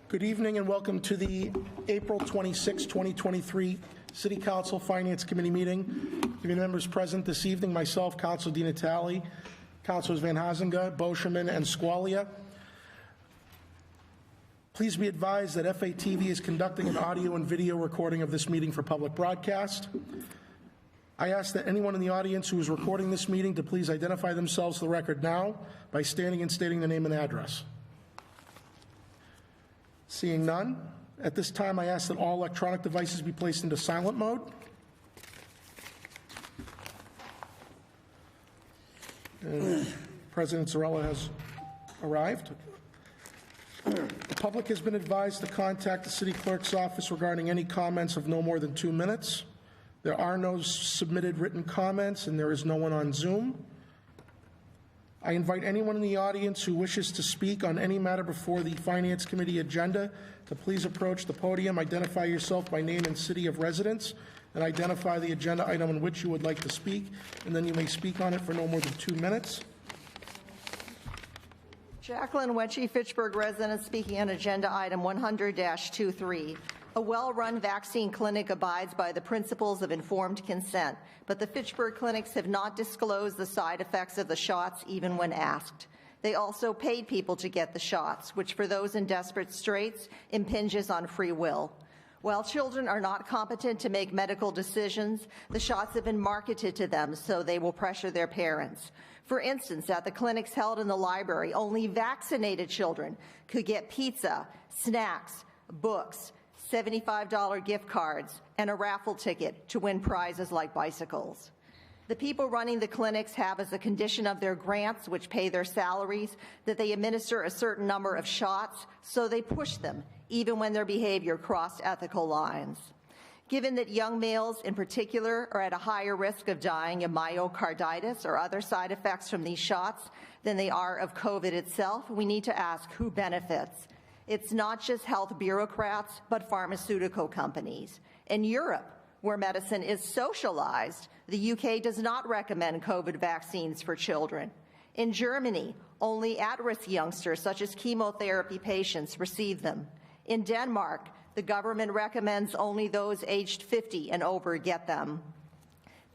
Good evening and welcome to the April 26, 2023 City Council Finance Committee meeting. Committee members present this evening, myself, Councilor Di Natale, Councilors Van Hazenga, Boschman, and Squalia. Please be advised that FATV is conducting an audio and video recording of this meeting for public broadcast. I ask that anyone in the audience who is recording this meeting to please identify themselves to the record now by standing and stating their name and address. Seeing none, at this time I ask that all electronic devices be placed into silent mode. And President Zarella has arrived. The public has been advised to contact the City Clerk's office regarding any comments of no more than 2 minutes. There are no submitted written comments and there is no one on Zoom. I invite anyone in the audience who wishes to speak on any matter before the Finance Committee agenda to please approach the podium, identify yourself by name and city of residence, and identify the agenda item on which you would like to speak, and then you may speak on it for no more than 2 minutes. Jacqueline Wetchy, Fitchburg resident, speaking on agenda item 100-23. A well-run vaccine clinic abides by the principles of informed consent, but the Fitchburg clinics have not disclosed the side effects of the shots even when asked. They also paid people to get the shots, which for those in desperate straits impinges on free will. While children are not competent to make medical decisions, the shots have been marketed to them so they will pressure their parents. For instance, at the clinics held in the library, only vaccinated children could get pizza, snacks, books, $75 gift cards, and a raffle ticket to win prizes like bicycles. The people running the clinics have as a condition of their grants, which pay their salaries, that they administer a certain number of shots, so they push them, even when their behavior crossed ethical lines. Given that young males in particular are at a higher risk of dying of myocarditis or other side effects from these shots than they are of COVID itself, we need to ask who benefits. It's not just health bureaucrats, but pharmaceutical companies. In Europe, where medicine is socialized, the UK does not recommend COVID vaccines for children. In Germany, only at-risk youngsters, such as chemotherapy patients, receive them. In Denmark, the government recommends only those aged 50 and over get them.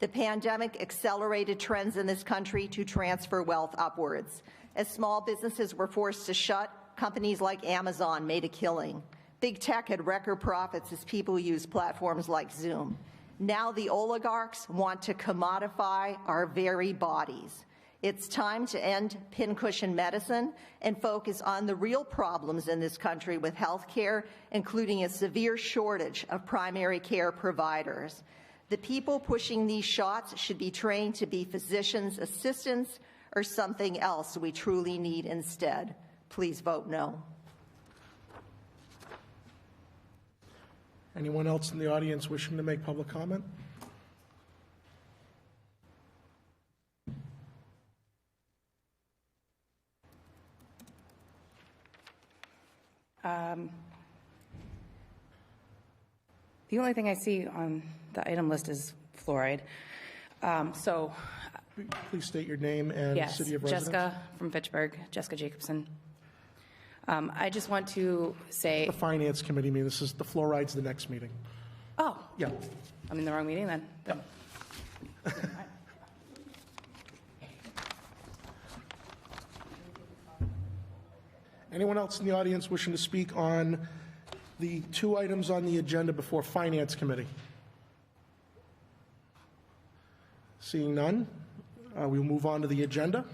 The pandemic accelerated trends in this country to transfer wealth upwards. As small businesses were forced to shut, companies like Amazon made a killing. Big tech had record profits as people used platforms like Zoom. Now the oligarchs want to commodify our very bodies. It's time to end pincushion medicine and focus on the real problems in this country with health care, including a severe shortage of primary care providers. The people pushing these shots should be trained to be physicians' assistants or something else we truly need instead. Please vote no. Anyone else in the audience wishing to make public comment? The only thing I see on the item list is fluoride. Please state your name and Yes, city of residence. Jessica from Fitchburg, Jessica Jacobson. I just want to say... The Finance Committee meeting. This is the fluoride's the next meeting. Oh, Yeah. I'm in the wrong meeting then. Yeah. Anyone else in the audience wishing to speak on the 2 items on the agenda before Finance Committee? Seeing none, we'll move on to the agenda.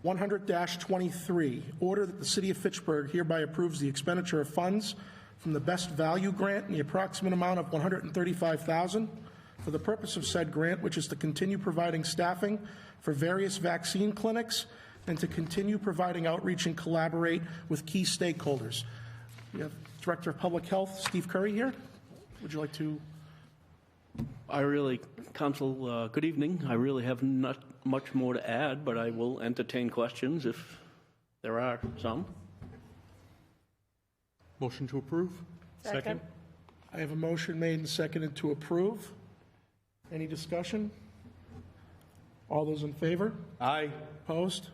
100-23, order that the City of Fitchburg hereby approves the expenditure of funds from the Best Value Grant in the approximate amount of $135,000 for the purpose of said grant, which is to continue providing staffing for various vaccine clinics and to continue providing outreach and collaborate with key stakeholders. We have Director of Public Health, Steve Curry, here. Would you like to? Council, good evening. I really have not much more to add, but I will entertain questions if there are some. Motion to approve. Second. I have a motion made and seconded to approve. Any discussion? All those in favor? Aye. Opposed?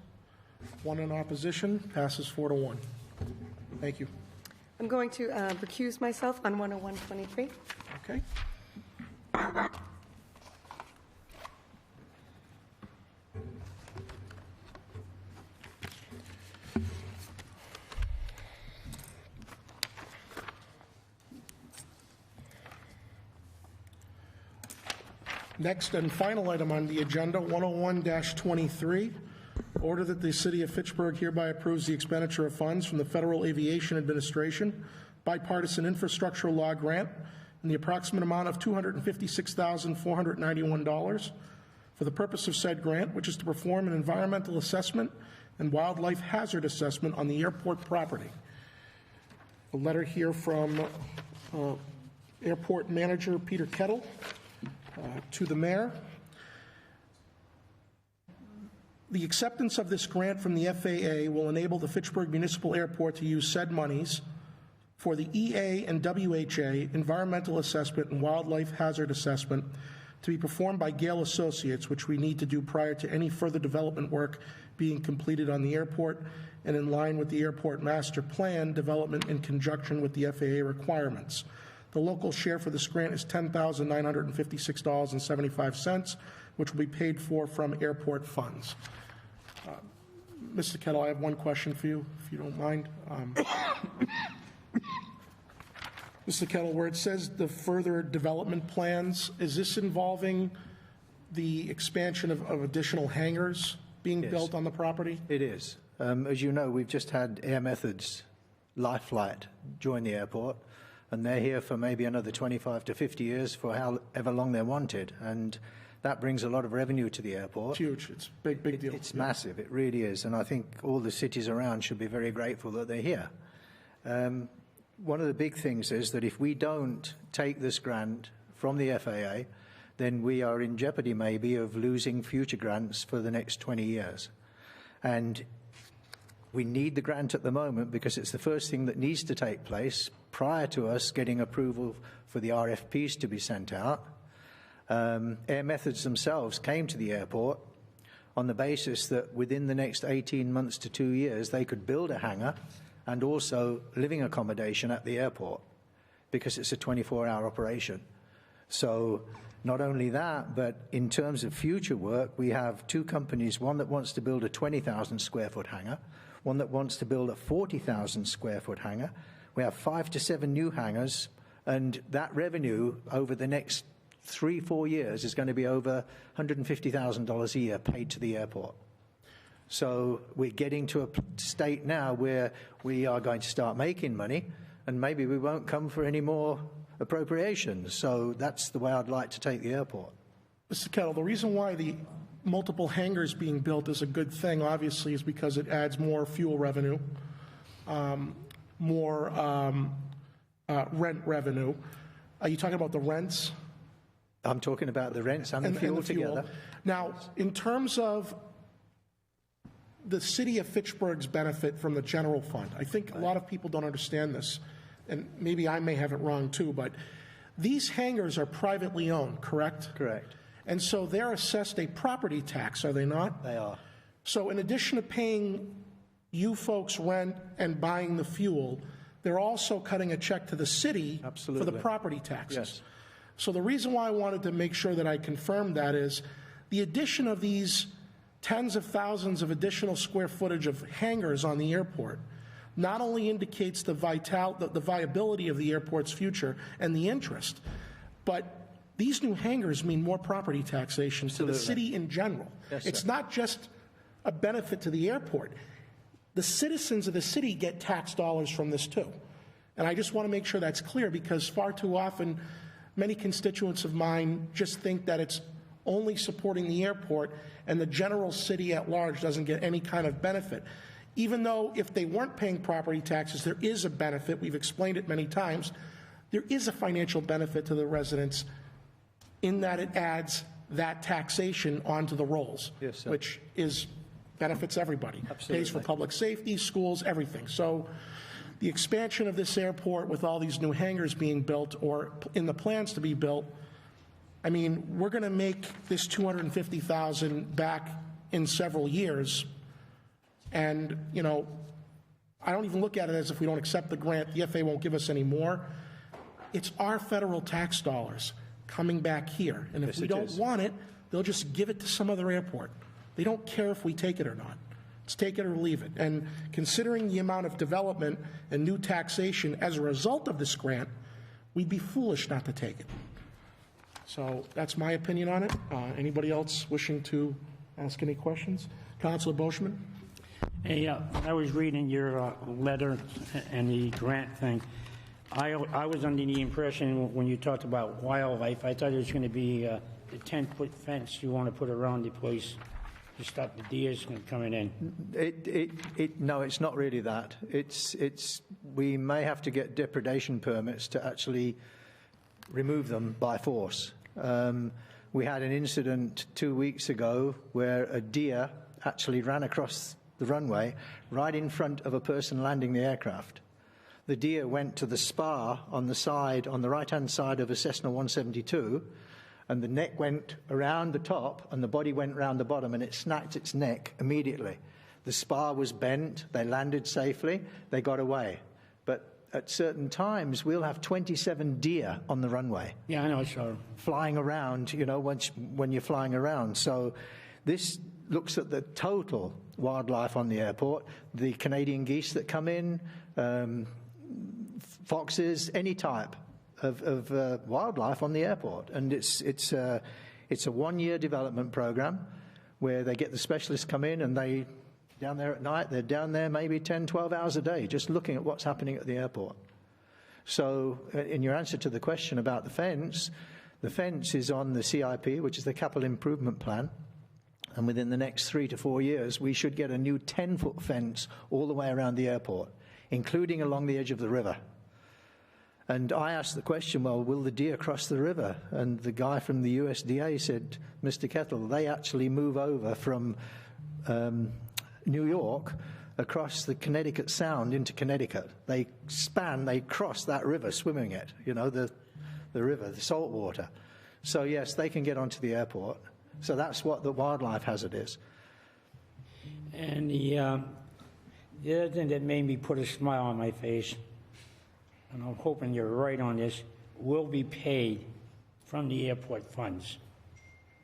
One in opposition. Passes 4-1. Thank you. I'm going to recuse myself on 10123. Okay. Next and final item on the agenda, 101-23. Order that the City of Fitchburg hereby approves the expenditure of funds from the Federal Aviation Administration Bipartisan Infrastructure Law Grant in the approximate amount of $256,491 for the purpose of said grant, which is to perform an environmental assessment and wildlife hazard assessment on the airport property. A letter here from Airport Manager Peter Kettle to the mayor. The acceptance of this grant from the FAA will enable the Fitchburg Municipal Airport to use said monies for the EA and WHA environmental assessment and wildlife hazard assessment to be performed by Gale Associates, which we need to do prior to any further development work being completed on the airport and in line with the airport master plan development in conjunction with the FAA requirements. The local share for this grant is $10,956.75, which will be paid for from airport funds. Mr. Kettle, I have one question for you, if you don't mind. Mr. Kettle, where it says the further development plans, is this involving the expansion of additional hangars being built on the property? It is. As you know, we've just had Air Methods Life Flight join the airport, and they're here for maybe another 25 to 50 years for however long they're wanted. And that brings a lot of revenue to the airport. It's huge. It's a big deal. It's massive. It really is. And I think all the cities around should be very grateful that they're here. One of the big things is that if we don't take this grant from the FAA, then we are in jeopardy maybe of losing future grants for the next 20 years. And we need the grant at the moment because it's the first thing that needs to take place prior to us getting approval for the RFPs to be sent out. Air Methods themselves came to the airport on the basis that within the next 18 months to 2 years they could build a hangar and also living accommodation at the airport because it's a 24-hour operation. So not only that, but in terms of future work, we have two companies, one that wants to build a 20,000 square foot hangar, one that wants to build a 40,000 square foot hangar. We have 5 to 7 new hangars, and that revenue over the next 3-4 years is going to be over $150,000 a year paid to the airport. So we're getting to a state now where we are going to start making money, and maybe we won't come for any more appropriations. So that's the way I'd like to take the airport. Mr. Kettle, the reason why the multiple hangars being built is a good thing, obviously, is because it adds more fuel revenue, more rent revenue. Are you talking about the rents? I'm talking about the rents and the fuel together. Now, in terms of the city of Fitchburg's benefit from the general fund, I think a lot of people don't understand this, and maybe I may have it wrong too, but these hangars are privately owned, correct? Correct. And so they're assessed a property tax, are they not? They are. So in addition to paying you folks rent and buying the fuel, they're also cutting a check to the city for the property taxes. Yes. So the reason why I wanted to make sure that I confirmed that is the addition of these tens of thousands of additional square footage of hangars on the airport not only indicates the viability of the airport's future and the interest, but these new hangars mean more property taxation to the city in general. Yes, it's sir. not just a benefit to the airport. The citizens of the city get tax dollars from this too. And I just want to make sure that's clear because far too often many constituents of mine just think that it's only supporting the airport and the general city at large doesn't get any kind of benefit. Even though if they weren't paying property taxes, there is a benefit. We've explained it many times. There is a financial benefit to the residents in that it adds that taxation onto the rolls, Yes, sir. which benefits everybody. Absolutely. Pays for public safety, schools, everything. So the expansion of this airport with all these new hangars being built or in the plans to be built, I mean, we're going to make this $250,000 back in several years. And, you know, I don't even look at it as if we don't accept the grant, the FAA won't give us any more. It's our federal tax dollars coming back here. And if Yes, we it don't is. want it, they'll just give it to some other airport. They don't care if we take it or not. It's take it or leave it. And considering the amount of development and new taxation as a result of this grant, we'd be foolish not to take it. So that's my opinion on it. Anybody else wishing to ask any questions? Councilor Boschman? Hey, I was reading your letter and the grant thing. I was under the impression when you talked about wildlife, I thought it was going to be a 10-foot fence you want to put around the place to stop the deers from coming in. No, it's not really that. We may have to get depredation permits to actually remove them by force. We had an incident 2 weeks ago where a deer actually ran across the runway right in front of a person landing the aircraft. The deer went to the spar on the right-hand side of a Cessna 172, and the neck went around the top and the body went around the bottom, and it snapped its neck immediately. The spar was bent, they landed safely, they got away. But at certain times, we'll have 27 deer on the runway. Yeah, I know, sure. Flying around, when you're flying around. So this looks at the total wildlife on the airport, the Canadian geese that come in, foxes, any type of wildlife on the airport. And it's a one-year development program where they get the specialists come in and they, down there at night, they're down there maybe 10, 12 hours a day just looking at what's happening at the airport. So in your answer to the question about the fence is on the CIP, which is the Capital Improvement Plan. And within the next 3 to 4 years, we should get a new 10-foot fence all the way around the airport, including along the edge of the river. And I asked the question, well, will the deer cross the river? And the guy from the USDA said, Mr. Kettle, they actually move over from New York across the Connecticut Sound into Connecticut. They cross that river swimming it, the river, the salt water. So, yes, they can get onto the airport. So that's what the wildlife hazard is. And the other thing that made me put a smile on my face, and I'm hoping you're right on this, will be paid from the airport funds.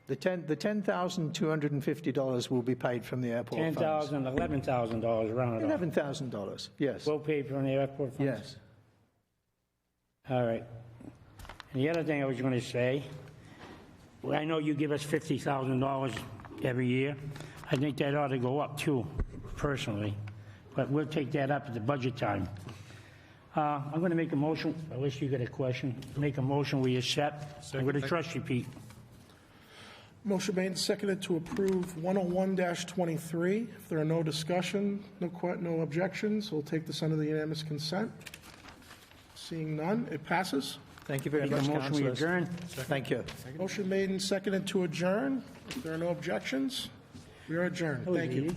The $10,250 will be paid from the airport funds. $10,000, $11,000 around it off. $11,000, yes. Will pay from the airport funds? Yes. All right. And the other thing I was going to say, well, I know you give us $50,000 every year. I think that ought to go up too, personally. But we'll take that up at the budget time. I'm going to make a motion, unless you got a question, make a motion we accept. I'm going to trust you, Pete. Motion made and seconded to approve 101-23. If there are no discussion, no objections, we'll take this under the unanimous consent. Seeing none, it passes. Thank you very Make a much, motion we councillors. adjourn. Thank you. Motion made and seconded to adjourn. If there are no objections, we are adjourned. Thank you. Easy.